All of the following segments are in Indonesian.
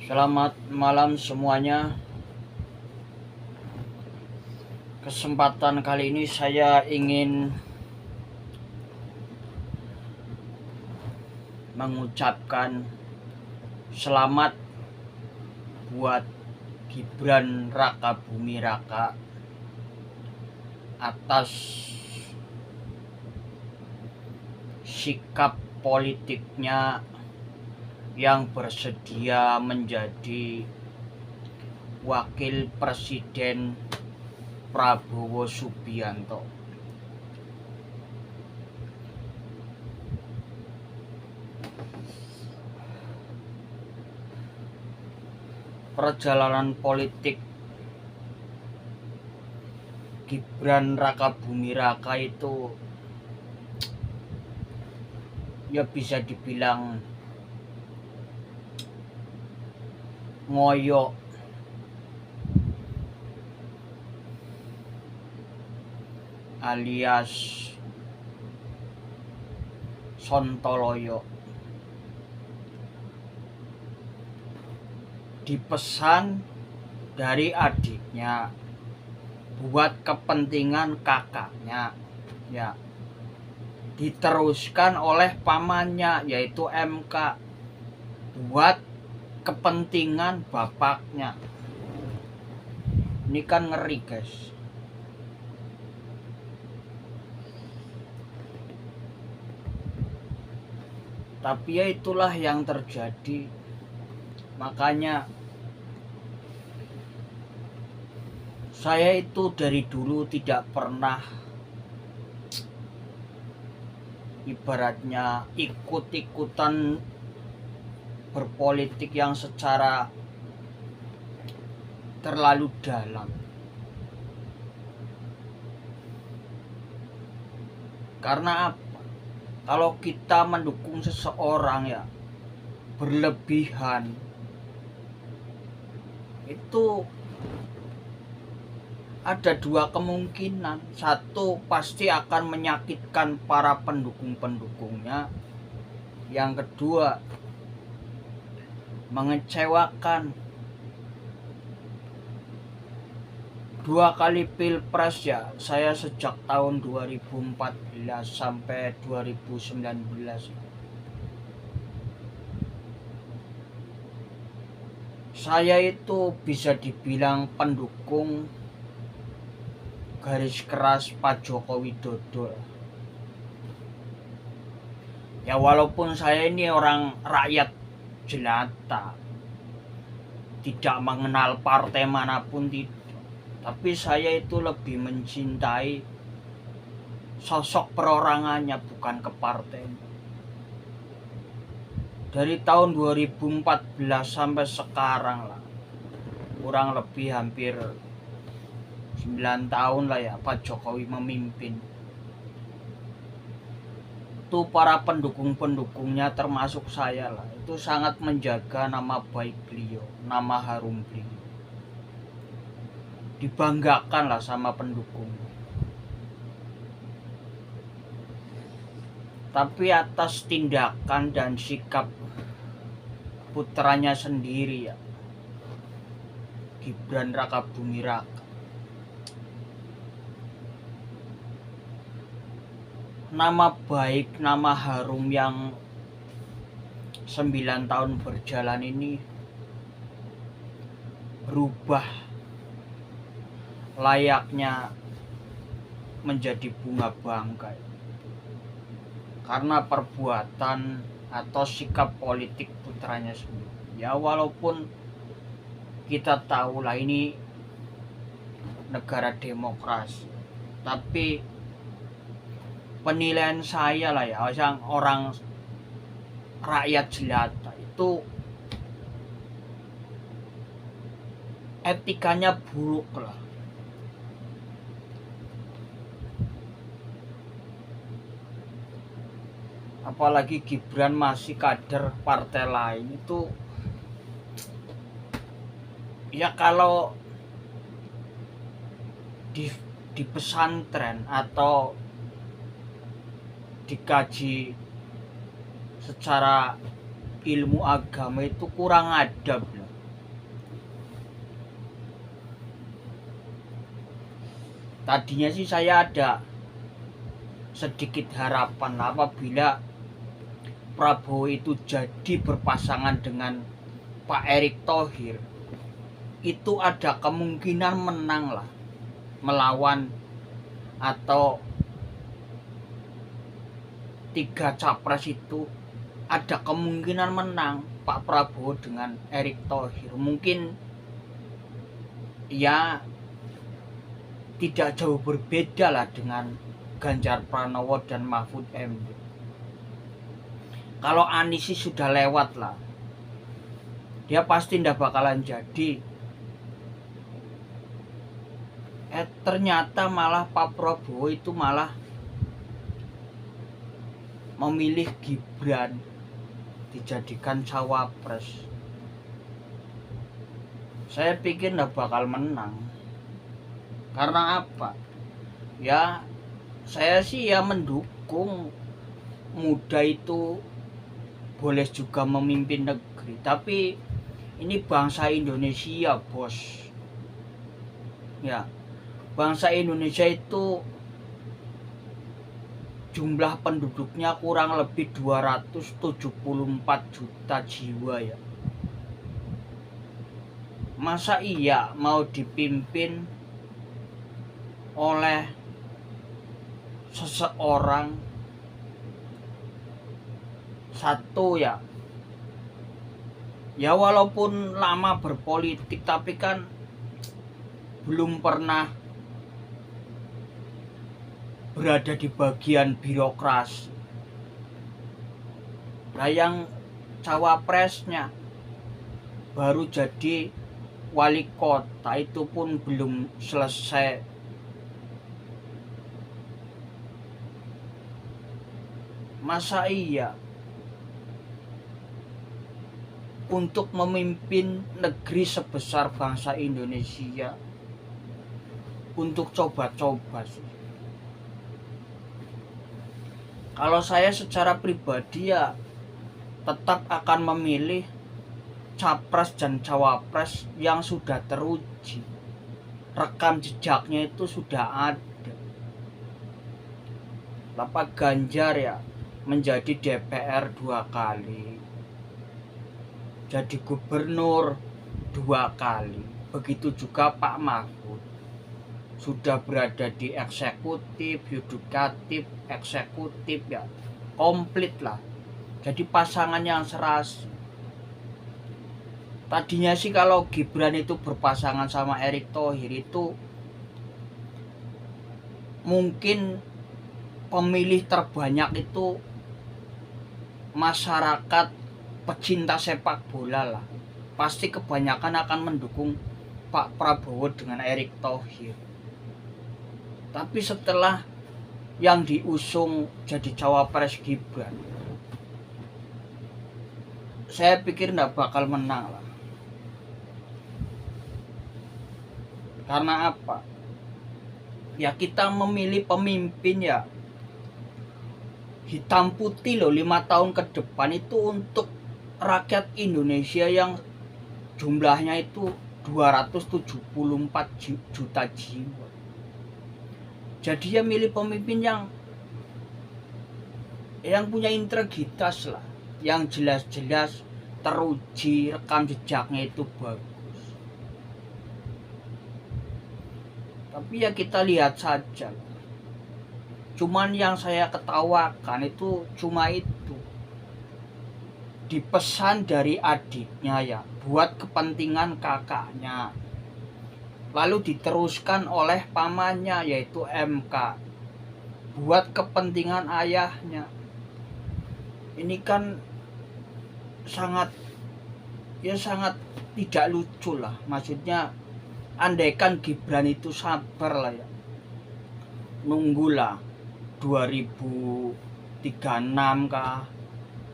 Selamat malam semuanya. Kesempatan kali ini saya ingin mengucapkan selamat buat Gibran Rakabuming Raka atas sikap politiknya yang bersedia menjadi Wakil Presiden Prabowo Subianto. Perjalanan politik Gibran Rakabuming Raka itu ya bisa dibilang ngoyo alias sontoloyo. Dipesan dari adiknya buat kepentingan kakaknya, ya diteruskan oleh pamannya yaitu MK buat kepentingan bapaknya. Ini kan ngeri, guys. Tapi ya itulah yang terjadi. Makanya saya itu dari dulu tidak pernah ibaratnya ikut-ikutan berpolitik yang secara terlalu dalam. Karena apa? Kalau kita mendukung seseorang ya berlebihan, itu ada dua kemungkinan. Satu, pasti akan menyakitkan para pendukung-pendukungnya. Yang kedua, mengecewakan. 2 kali pilpres ya, saya sejak tahun 2014 sampai 2019 saya itu bisa dibilang pendukung garis keras Pak Joko Widodo. Ya walaupun saya ini orang rakyat jelata, tidak mengenal partai manapun, tapi saya itu lebih mencintai sosok perorangannya, bukan ke partai. Dari tahun 2014 sampai sekarang lah, kurang lebih hampir 9 tahun lah ya Pak Jokowi memimpin. Itu para pendukung-pendukungnya termasuk saya lah, itu sangat menjaga nama baik beliau, nama harum beliau. Dibanggakan lah sama pendukung. Tapi atas tindakan dan sikap putranya sendiri ya, Gibran Rakabuming Raka, nama baik, nama harum yang 9 tahun berjalan ini berubah layaknya menjadi bunga bangkai karena perbuatan atau sikap politik putranya sendiri. Ya walaupun kita tahu lah ini negara demokrasi, tapi penilaian saya lah ya, yang orang rakyat jelata itu etikanya buruk lah. Apalagi Gibran masih kader partai lain, itu ya kalau di pesantren atau dikaji secara ilmu agama itu kurang adab lah. Tadinya sih saya ada sedikit harapan apabila Prabowo itu jadi berpasangan dengan Pak Erick Thohir, itu ada kemungkinan menang lah, melawan atau 3 capres itu ada kemungkinan menang Pak Prabowo dengan Erick Thohir. Mungkin ya tidak jauh berbeda lah dengan Ganjar Pranowo dan Mahfud MD. Kalau Anies sih sudah lewat lah, dia pasti tidak bakalan jadi. Ternyata malah Pak Prabowo itu malah memilih Gibran dijadikan cawapres. Saya pikir tidak bakal menang. Karena apa? Ya saya sih ya mendukung muda itu boleh juga memimpin negeri, tapi ini bangsa Indonesia, bos. Ya, bangsa Indonesia itu jumlah penduduknya kurang lebih 274 juta jiwa ya. Masa iya mau dipimpin oleh seseorang satu ya walaupun lama berpolitik tapi kan belum pernah berada di bagian birokrasi. Nah yang cawapresnya baru jadi wali kota itu pun belum selesai. Masa iya untuk memimpin negeri sebesar bangsa Indonesia untuk coba-coba sih. Kalau saya secara pribadi ya tetap akan memilih capres dan cawapres yang sudah teruji, rekam jejaknya itu sudah ada. Pak Ganjar ya menjadi DPR 2 kali, jadi gubernur 2 kali. Begitu juga Pak Mahfud, sudah berada di eksekutif, yudikatif, eksekutif ya, komplit lah. Jadi pasangan yang serasi. Tadinya sih kalau Gibran itu berpasangan sama Erick Thohir itu mungkin pemilih terbanyak itu masyarakat pecinta sepak bola lah. Pasti kebanyakan akan mendukung Pak Prabowo dengan Erick Thohir. Tapi setelah yang diusung jadi cawapres Gibran, saya pikir tidak bakal menang lah. Karena apa? Ya kita memilih pemimpin ya hitam putih loh, 5 tahun ke depan itu untuk rakyat Indonesia yang jumlahnya itu 274 juta jiwa. Jadi ya milih pemimpin yang punya integritas lah, yang jelas-jelas teruji, rekam jejaknya itu bagus. Tapi ya kita lihat saja. Cuman yang saya ketawakan itu cuma itu, dipesan dari adiknya ya buat kepentingan kakaknya, lalu diteruskan oleh pamannya yaitu MK buat kepentingan ayahnya. Ini kan sangat tidak lucu lah. Maksudnya andaikan Gibran itu sabar lah ya, nunggulah 2036 kah,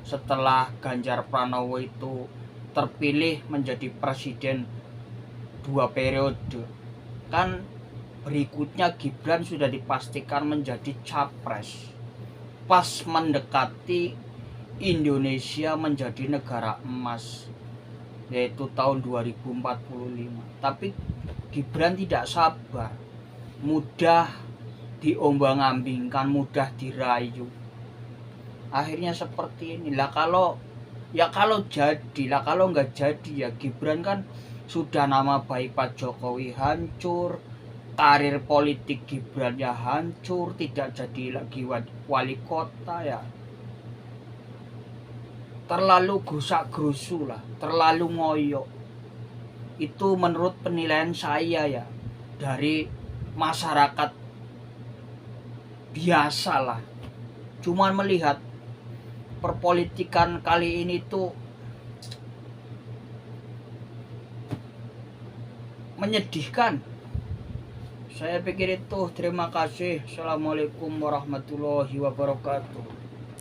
setelah Ganjar Pranowo itu terpilih menjadi presiden 2 periode, kan berikutnya Gibran sudah dipastikan menjadi capres pas mendekati Indonesia menjadi negara emas yaitu tahun 2045. Tapi Gibran tidak sabar, mudah diombang-ambingkan, mudah dirayu. Akhirnya seperti inilah. Kalau jadi lah, kalau nggak jadi ya Gibran kan sudah nama baik Pak Jokowi hancur, karir politik Gibran ya hancur, tidak jadi lagi wali kota ya. Terlalu gusak-gerusu lah, terlalu ngoyo. Itu menurut penilaian saya ya, dari masyarakat biasa lah. Cuman melihat perpolitikan kali ini tuh menyedihkan. Saya pikir itu. Terima kasih. Assalamualaikum warahmatullahi wabarakatuh.